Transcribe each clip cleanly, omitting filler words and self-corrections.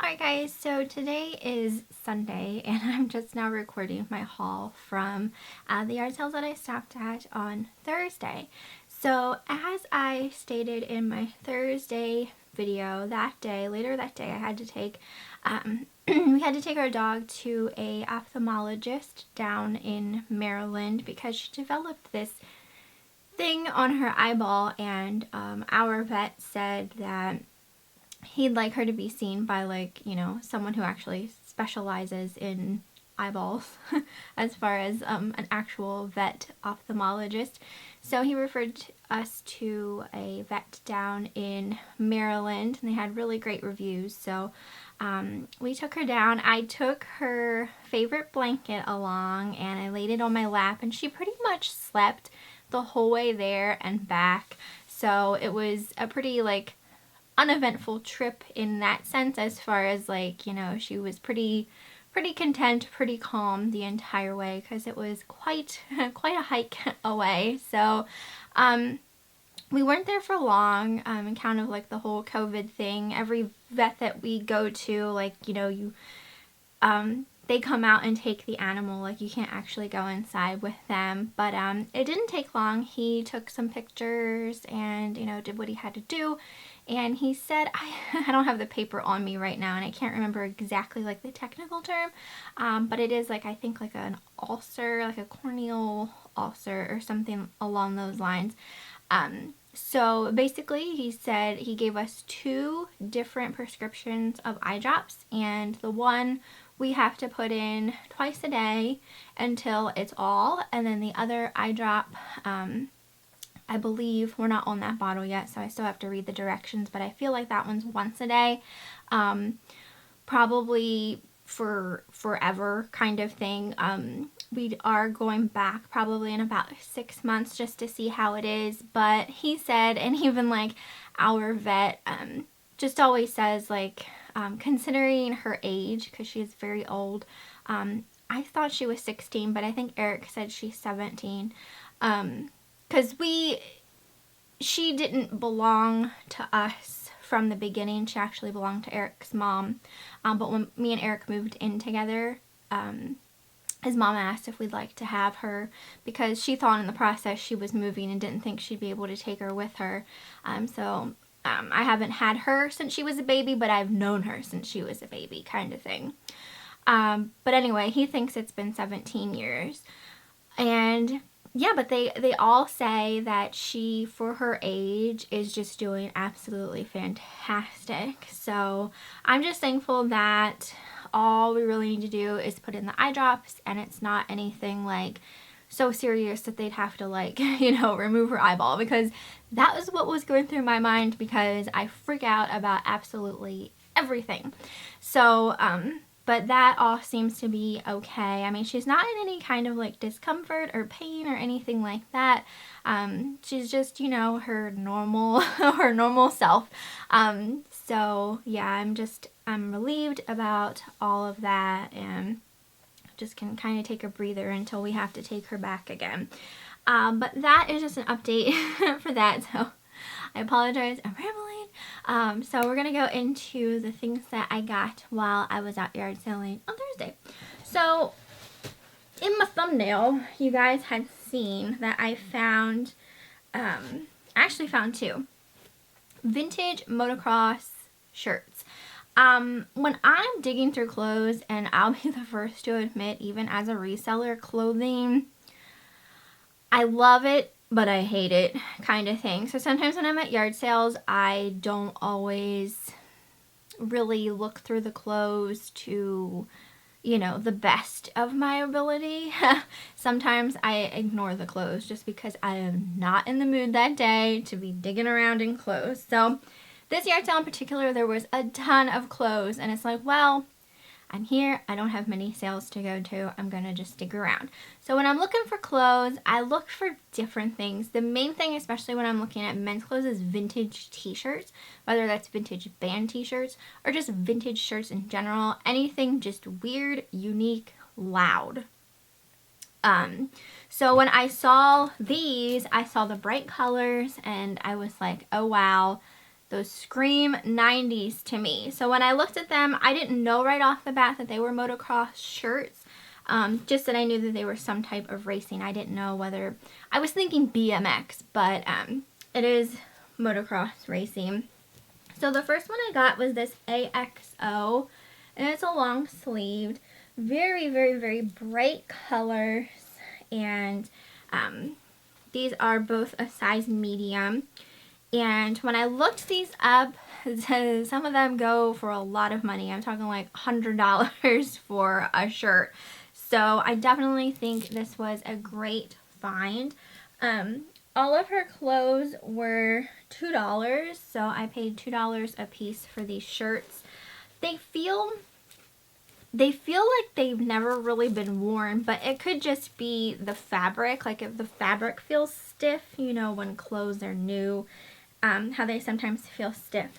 Hi guys, so today is Sunday and I'm just now recording my haul from the yard sales that I stopped at on Thursday. So as I stated in my Thursday video, later that day I had to take, we had to take our dog to a ophthalmologist down in Maryland because she developed this thing on her eyeball, and our vet said that he'd like her to be seen by, like, you know, someone who actually specializes in eyeballs as far as an actual vet ophthalmologist. So he referred us to a vet down in Maryland, and they had really great reviews. So we took her down. I took her favorite blanket along and I laid it on my lap, and she pretty much slept the whole way there and back. So it was a pretty, like, uneventful trip in that sense, as far as, like, you know, she was pretty content, pretty calm the entire way, because it was quite a hike away. So we weren't there for long, and kind of like the whole COVID thing. Every vet that we go to, like, you know, they come out and take the animal, like you can't actually go inside with them. But it didn't take long. He took some pictures and, you know, did what he had to do. And he said, I don't have the paper on me right now and I can't remember exactly, like, the technical term, but it is, like, I think like an ulcer, like a corneal ulcer or something along those lines. So basically he said he gave us 2 different prescriptions of eye drops, and the one we have to put in twice a day until it's all, and then the other eye drop, I believe, we're not on that bottle yet, so I still have to read the directions, but I feel like that one's once a day, probably for forever kind of thing. We are going back probably in about 6 months just to see how it is, but he said, and even, like, our vet just always says, like, considering her age, because she is very old, I thought she was 16, but I think Eric said she's 17, because she didn't belong to us from the beginning. She actually belonged to Eric's mom, but when me and Eric moved in together, his mom asked if we'd like to have her, because she thought in the process she was moving and didn't think she'd be able to take her with her. I haven't had her since she was a baby, but I've known her since she was a baby, kind of thing. But anyway, he thinks it's been 17 years. And yeah, but they all say that she, for her age, is just doing absolutely fantastic. So I'm just thankful that all we really need to do is put in the eye drops, and it's not anything, like, so serious that they'd have to, like, you know, remove her eyeball, because that was what was going through my mind, because I freak out about absolutely everything. So but that all seems to be okay. I mean, she's not in any kind of, like, discomfort or pain or anything like that. She's just, you know, her normal her normal self. So yeah, I'm relieved about all of that, and just can kind of take a breather until we have to take her back again. But that is just an update for that. So I apologize, I'm rambling. So we're gonna go into the things that I got while I was out yard selling on Thursday. So in my thumbnail, you guys had seen that I found, actually found 2 vintage motocross shirts. When I'm digging through clothes, and I'll be the first to admit, even as a reseller, clothing, I love it, but I hate it, kind of thing. So sometimes when I'm at yard sales, I don't always really look through the clothes to, you know, the best of my ability. Sometimes I ignore the clothes just because I am not in the mood that day to be digging around in clothes. So this yard sale in particular, there was a ton of clothes, and it's like, well, I'm here, I don't have many sales to go to, I'm gonna just dig around. So when I'm looking for clothes, I look for different things. The main thing, especially when I'm looking at men's clothes, is vintage t-shirts, whether that's vintage band t-shirts or just vintage shirts in general. Anything just weird, unique, loud. So when I saw these, I saw the bright colors, and I was like, oh wow, Those scream 90s to me. So when I looked at them, I didn't know right off the bat that they were motocross shirts. Just that I knew that they were some type of racing. I didn't know whether, I was thinking BMX, but it is motocross racing. So the first one I got was this AXO, and it's a long sleeved, very, very, very bright colors, and these are both a size medium. And when I looked these up, some of them go for a lot of money. I'm talking like $100 for a shirt. So I definitely think this was a great find. All of her clothes were $2, so I paid $2 a piece for these shirts. They feel like they've never really been worn, but it could just be the fabric. Like if the fabric feels stiff, you know, when clothes are new, how they sometimes feel stiff.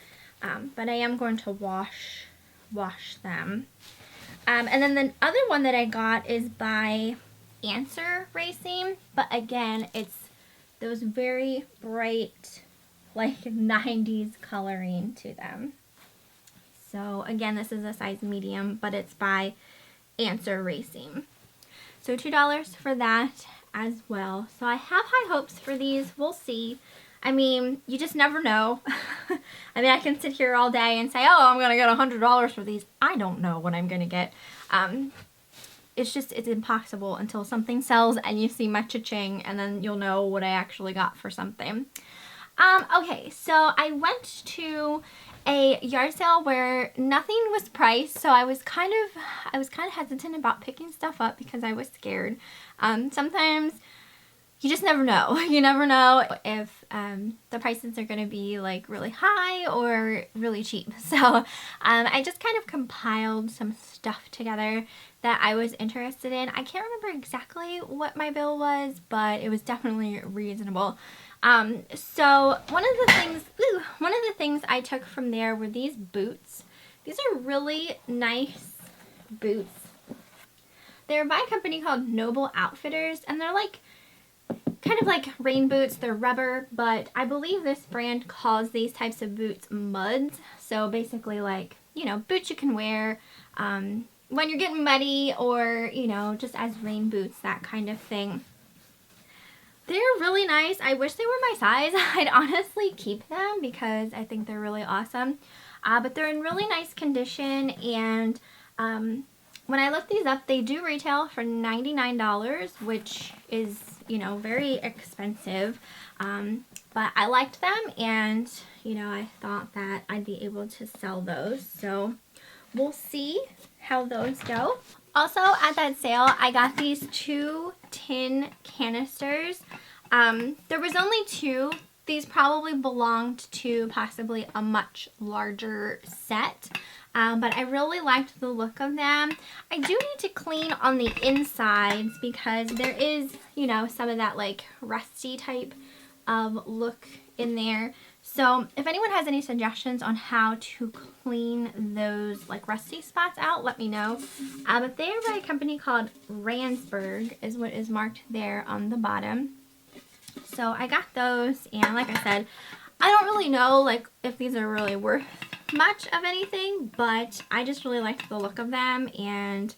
But I am going to wash them. And then the other one that I got is by Answer Racing, but again, it's those very bright, like 90s coloring to them. So again, this is a size medium, but it's by Answer Racing. So $2 for that as well. So I have high hopes for these. We'll see. I mean, you just never know. I mean, I can sit here all day and say, oh, I'm going to get $100 for these. I don't know what I'm going to get. It's impossible until something sells and you see my cha-ching, and then you'll know what I actually got for something. Okay, so I went to a yard sale where nothing was priced, so I was kind of hesitant about picking stuff up because I was scared. Sometimes you just never know. You never know if the prices are going to be like really high or really cheap. So I just kind of compiled some stuff together that I was interested in. I can't remember exactly what my bill was, but it was definitely reasonable. So one of the things I took from there were these boots. These are really nice boots. They're by a company called Noble Outfitters, and they're like kind of like rain boots. They're rubber, but I believe this brand calls these types of boots muds. So basically, like, you know, boots you can wear when you're getting muddy, or, you know, just as rain boots, that kind of thing. They're really nice. I wish they were my size. I'd honestly keep them because I think they're really awesome. But they're in really nice condition, and when I looked these up, they do retail for $99, which is, you know, very expensive. But I liked them, and, you know, I thought that I'd be able to sell those. So we'll see how those go. Also, at that sale, I got these 2 tin canisters. There was only 2. These probably belonged to possibly a much larger set. But I really liked the look of them. I do need to clean on the insides because there is, you know, some of that like rusty type of look in there. So if anyone has any suggestions on how to clean those like rusty spots out, let me know. But they are by a company called Ransburg, is what is marked there on the bottom. So I got those, and like I said, I don't really know like if these are really worth much of anything, but I just really liked the look of them, and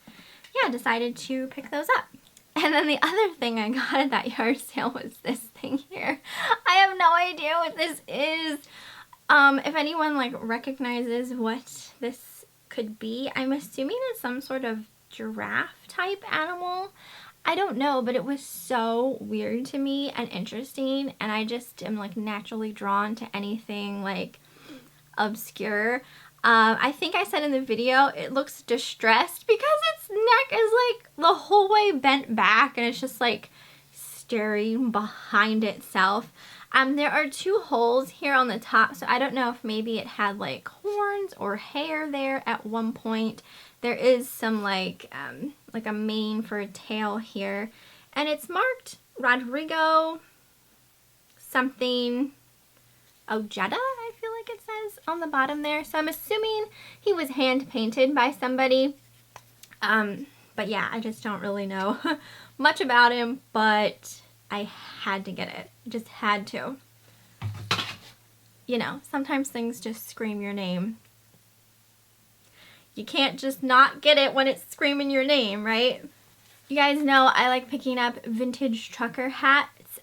yeah, decided to pick those up. And then the other thing I got at that yard sale was this thing here. I have no idea what this is. If anyone like recognizes what this could be, I'm assuming it's some sort of giraffe type animal. I don't know, but it was so weird to me and interesting, and I just am like naturally drawn to anything like obscure. I think I said in the video it looks distressed because its neck is like the whole way bent back, and it's just like staring behind itself. There are 2 holes here on the top, so I don't know if maybe it had like horns or hair there at one point. There is some like a mane for a tail here, and it's marked Rodrigo something Ojeda, I feel like it says on the bottom there. So I'm assuming he was hand painted by somebody. But yeah, I just don't really know much about him, but I had to get it. Just had to. you know, sometimes things just scream your name. You can't just not get it when it's screaming your name, right? You guys know I like picking up vintage trucker hats.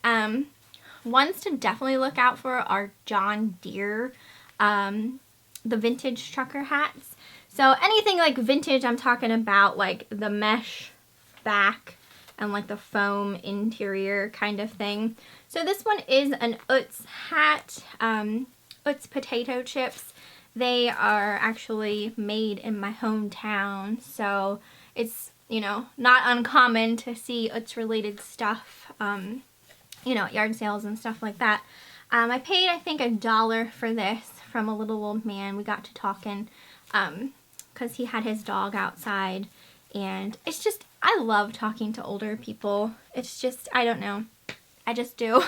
Ones to definitely look out for are John Deere, the vintage trucker hats. So anything like vintage, I'm talking about like the mesh back and like the foam interior kind of thing. So this one is an Utz hat, Utz potato chips. They are actually made in my hometown, so it's, you know, not uncommon to see Utz related stuff, you know, at yard sales and stuff like that. I paid, I think, $1 for this from a little old man. We got to talking because he had his dog outside, and it's just, I love talking to older people. It's just, I don't know, I just do.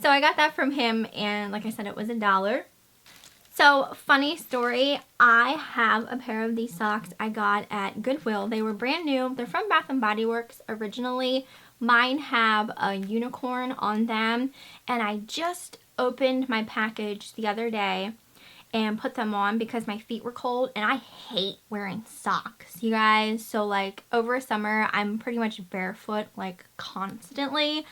So I got that from him, and like I said, it was $1. So, funny story, I have a pair of these socks I got at Goodwill. They were brand new. They're from Bath & Body Works originally. Mine have a unicorn on them, and I just opened my package the other day and put them on because my feet were cold, and I hate wearing socks, you guys. So, like, over summer, I'm pretty much barefoot, like, constantly.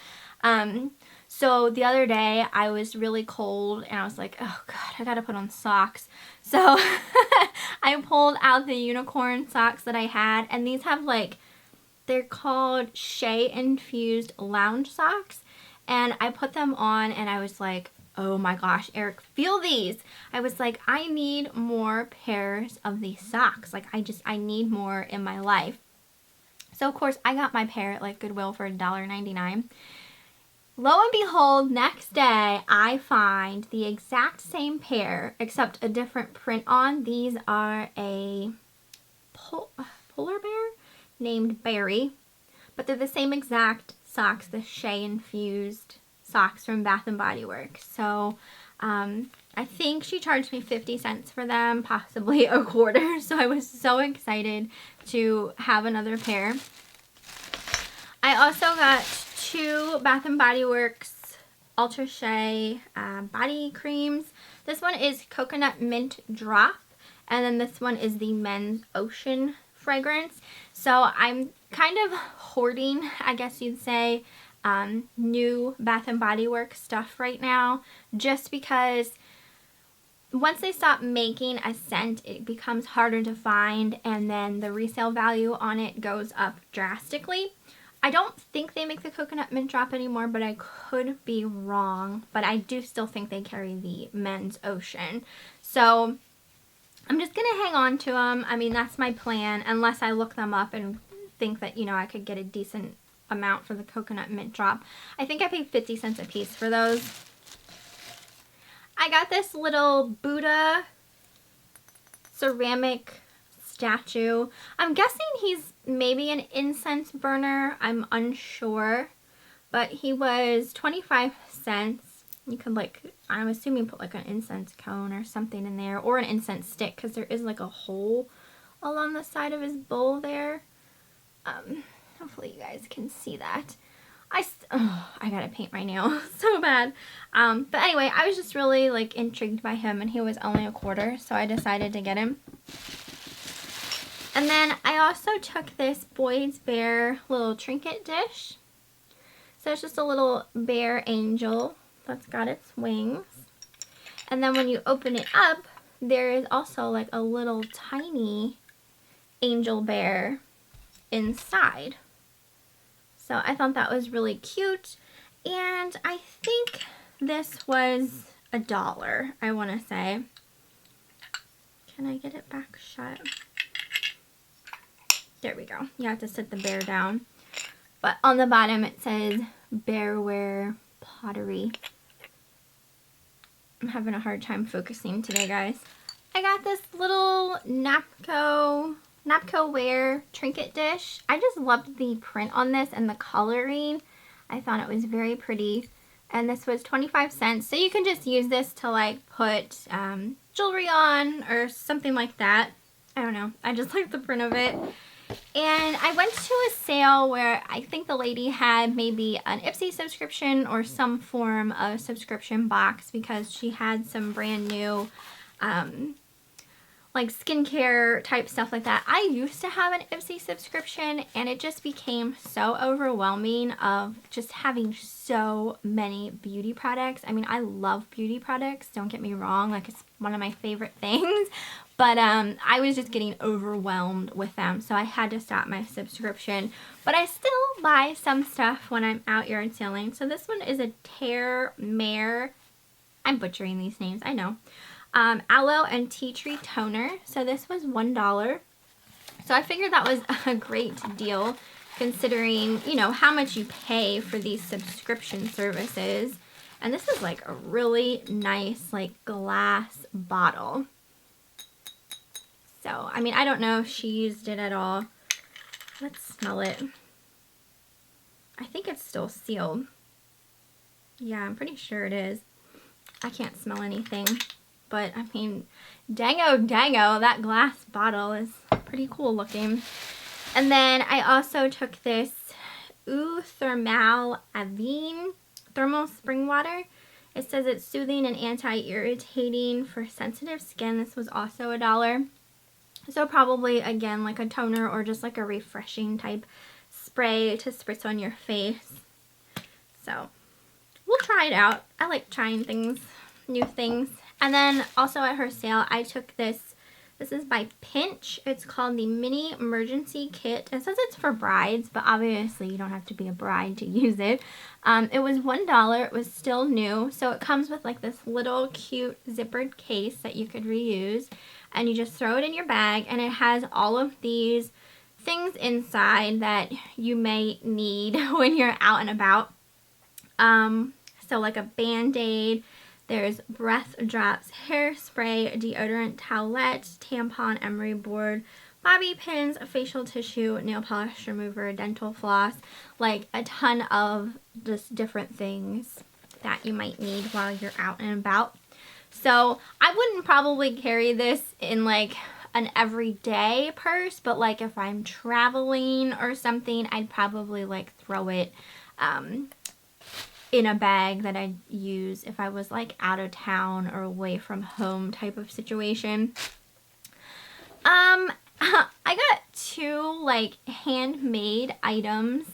So the other day I was really cold and I was like, oh god, I gotta put on socks. So I pulled out the unicorn socks that I had, and these have like, they're called Shea infused lounge socks, and I put them on and I was like, oh my gosh, Eric, feel these. I was like, I need more pairs of these socks. Like I need more in my life. So of course I got my pair at like Goodwill for $1.99. Lo and behold, next day, I find the exact same pair, except a different print on. These are a polar bear named Barry, but they're the same exact socks, the Shea infused socks from Bath & Body Works. So, I think she charged me 50 cents for them, possibly a quarter. So I was so excited to have another pair. I also got 2 Bath & Body Works Ultra Shea body creams. This one is Coconut Mint Drop, and then this one is the Men's Ocean fragrance. So I'm kind of hoarding, I guess you'd say, new Bath & Body Works stuff right now, just because once they stop making a scent, it becomes harder to find, and then the resale value on it goes up drastically. I don't think they make the Coconut Mint Drop anymore, but I could be wrong. But I do still think they carry the Men's Ocean. So I'm just going to hang on to them. I mean, that's my plan, unless I look them up and think that, you know, I could get a decent amount for the Coconut Mint Drop. I think I paid 50 cents a piece for those. I got this little Buddha ceramic statue. I'm guessing he's maybe an incense burner. I'm unsure. But he was 25 cents. You could, like, I'm assuming put like an incense cone or something in there, or an incense stick, because there is like a hole along the side of his bowl there. Hopefully you guys can see that. I gotta paint my nail so bad. But anyway, I was just really like intrigued by him, and he was only a quarter, so I decided to get him. And then I also took this Boys Bear little trinket dish. So it's just a little bear angel that's got its wings. And then when you open it up, there is also like a little tiny angel bear inside. So I thought that was really cute. And I think this was $1, I want to say. Can I get it back shut? There we go. You have to sit the bear down. But on the bottom it says Bearware Pottery. I'm having a hard time focusing today, guys. I got this little Napco-ware trinket dish. I just loved the print on this and the coloring. I thought it was very pretty. And this was 25 cents. So you can just use this to like put jewelry on or something like that. I don't know. I just like the print of it. And I went to a sale where I think the lady had maybe an Ipsy subscription or some form of subscription box, because she had some brand new like skincare type stuff like that. I used to have an Ipsy subscription, and it just became so overwhelming of just having so many beauty products. I mean, I love beauty products, don't get me wrong, like it's one of my favorite things, but I was just getting overwhelmed with them, so I had to stop my subscription. But I still buy some stuff when I'm out yard sailing. So this one is a Mare. I'm butchering these names, I know. Aloe and tea tree toner. So this was $1. So I figured that was a great deal considering, you know, how much you pay for these subscription services. And this is like a really nice like glass bottle. So, I mean, I don't know if she used it at all. Let's smell it. I think it's still sealed. Yeah, I'm pretty sure it is. I can't smell anything. But, I mean, dango, that glass bottle is pretty cool looking. And then I also took this Eau Thermal Avene Thermal Spring Water. It says it's soothing and anti-irritating for sensitive skin. This was also $1. So probably, again, like a toner or just like a refreshing type spray to spritz on your face. So, we'll try it out. I like trying things, new things. And then also at her sale, I took this. This is by Pinch. It's called the Mini Emergency Kit. It says it's for brides, but obviously you don't have to be a bride to use it. It was $1. It was still new. So it comes with like this little cute zippered case that you could reuse. And you just throw it in your bag, and it has all of these things inside that you may need when you're out and about. So like a Band-Aid. There's breath drops, hairspray, deodorant, towelette, tampon, emery board, bobby pins, facial tissue, nail polish remover, dental floss, like a ton of just different things that you might need while you're out and about. So I wouldn't probably carry this in like an everyday purse, but like if I'm traveling or something, I'd probably like throw it in a bag that I'd use if I was like out of town or away from home type of situation. I got 2 like handmade items,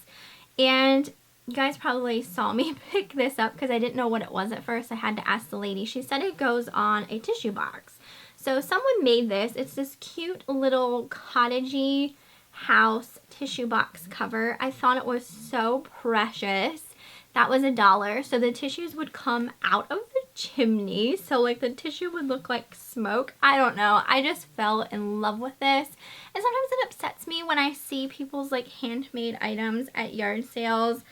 and you guys probably saw me pick this up because I didn't know what it was at first. I had to ask the lady. She said it goes on a tissue box. So someone made this. It's this cute little cottagey house tissue box cover. I thought it was so precious. That was $1. So the tissues would come out of the chimney. So like the tissue would look like smoke. I don't know. I just fell in love with this. And sometimes it upsets me when I see people's like handmade items at yard sales.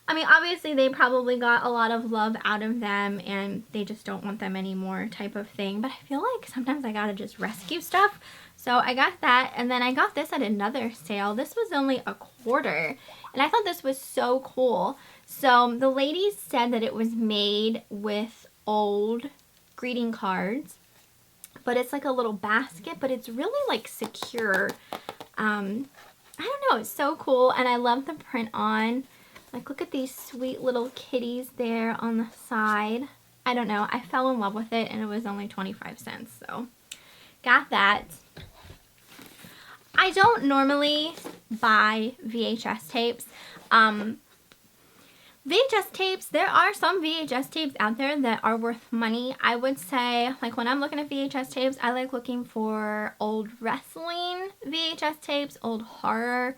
I mean, obviously they probably got a lot of love out of them and they just don't want them anymore type of thing. But I feel like sometimes I gotta just rescue stuff. So I got that, and then I got this at another sale. This was only $1, and I thought this was so cool. So the lady said that it was made with old greeting cards, but it's like a little basket, but it's really like secure. I don't know, it's so cool, and I love the print on. Like, look at these sweet little kitties there on the side. I don't know, I fell in love with it, and it was only 25 cents, so got that. I don't normally buy VHS tapes. VHS tapes, there are some VHS tapes out there that are worth money. I would say, like when I'm looking at VHS tapes, I like looking for old wrestling VHS tapes, old horror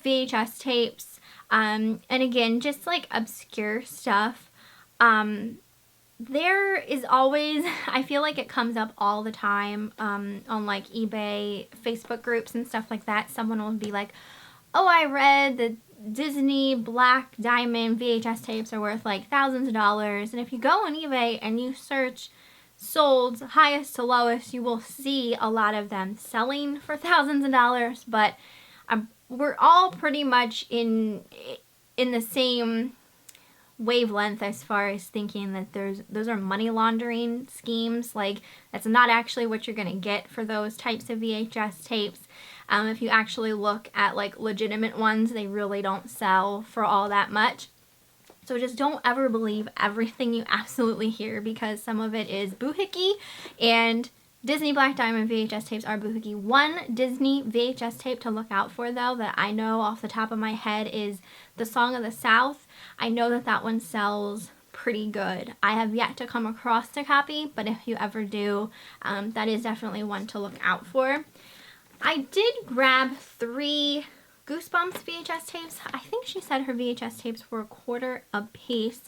VHS tapes, and again, just like obscure stuff. There is always, I feel like it comes up all the time on like eBay, Facebook groups and stuff like that. Someone will be like, oh, I read the Disney Black Diamond VHS tapes are worth like thousands of dollars. And if you go on eBay and you search sold highest to lowest, you will see a lot of them selling for thousands of dollars. But we're all pretty much in the same wavelength as far as thinking that those are money laundering schemes. Like, that's not actually what you're gonna get for those types of VHS tapes. If you actually look at like legitimate ones, they really don't sell for all that much. So just don't ever believe everything you absolutely hear, because some of it is boohickey, and Disney Black Diamond VHS tapes are boohickey. One Disney VHS tape to look out for though that I know off the top of my head is The Song of the South. I know that that one sells pretty good. I have yet to come across a copy, but if you ever do, that is definitely one to look out for. I did grab 3 Goosebumps VHS tapes. I think she said her VHS tapes were $1 a piece.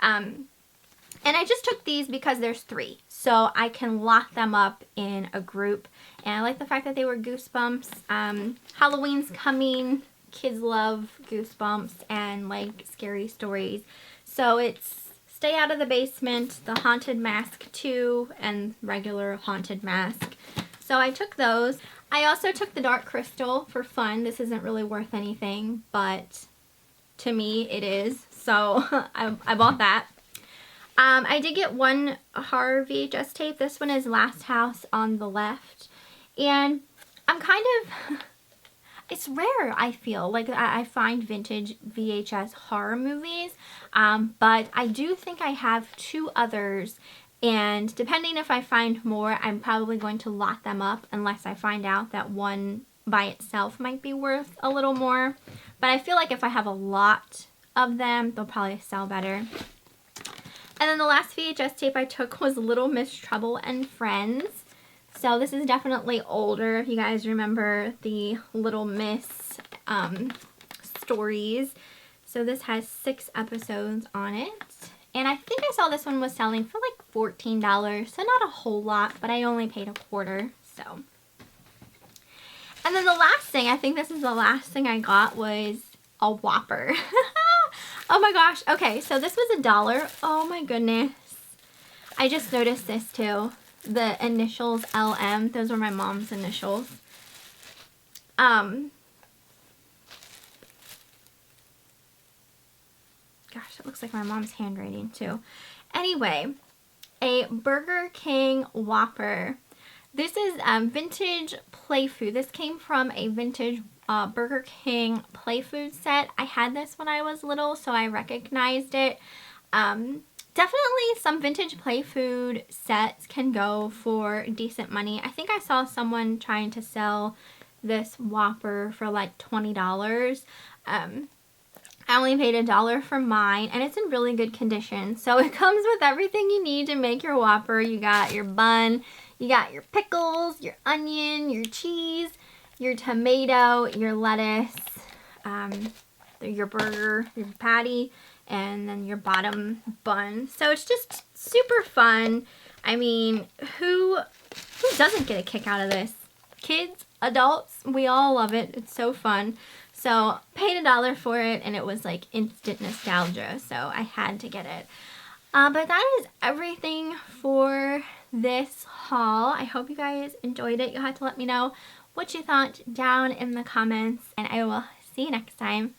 And I just took these because there's 3, so I can lock them up in a group. And I like the fact that they were Goosebumps. Halloween's coming. Kids love Goosebumps and like scary stories. So it's Stay Out of the Basement, the Haunted Mask 2, and regular Haunted Mask. So I took those. I also took the Dark Crystal for fun. This isn't really worth anything, but to me it is. So I bought that. I did get one horror VHS tape. This one is Last House on the Left. And I'm kind of, it's rare, I feel. Like I find vintage VHS horror movies. But I do think I have 2 others. And depending if I find more, I'm probably going to lock them up unless I find out that one by itself might be worth a little more. But I feel like if I have a lot of them, they'll probably sell better. And then the last VHS tape I took was Little Miss Trouble and Friends. So this is definitely older, if you guys remember the Little Miss stories. So this has 6 episodes on it. And I think I saw this one was selling for like $14, so not a whole lot, but I only paid $1, so. And then the last thing, I think this is the last thing I got, was a Whopper. Oh my gosh, okay, so this was $1. Oh my goodness. I just noticed this too. The initials LM, those were my mom's initials. Gosh, it looks like my mom's handwriting too. Anyway, a Burger King Whopper. This is vintage play food. This came from a vintage Burger King play food set. I had this when I was little, so I recognized it. Definitely some vintage play food sets can go for decent money. I think I saw someone trying to sell this Whopper for like $20. I only paid $1 for mine, and it's in really good condition. So it comes with everything you need to make your Whopper. You got your bun, you got your pickles, your onion, your cheese, your tomato, your lettuce, your burger, your patty, and then your bottom bun. So it's just super fun. I mean, who doesn't get a kick out of this? Kids, adults, we all love it. It's so fun. So paid $1 for it, and it was like instant nostalgia, so I had to get it. But that is everything for this haul. I hope you guys enjoyed it. You'll have to let me know what you thought down in the comments, and I will see you next time.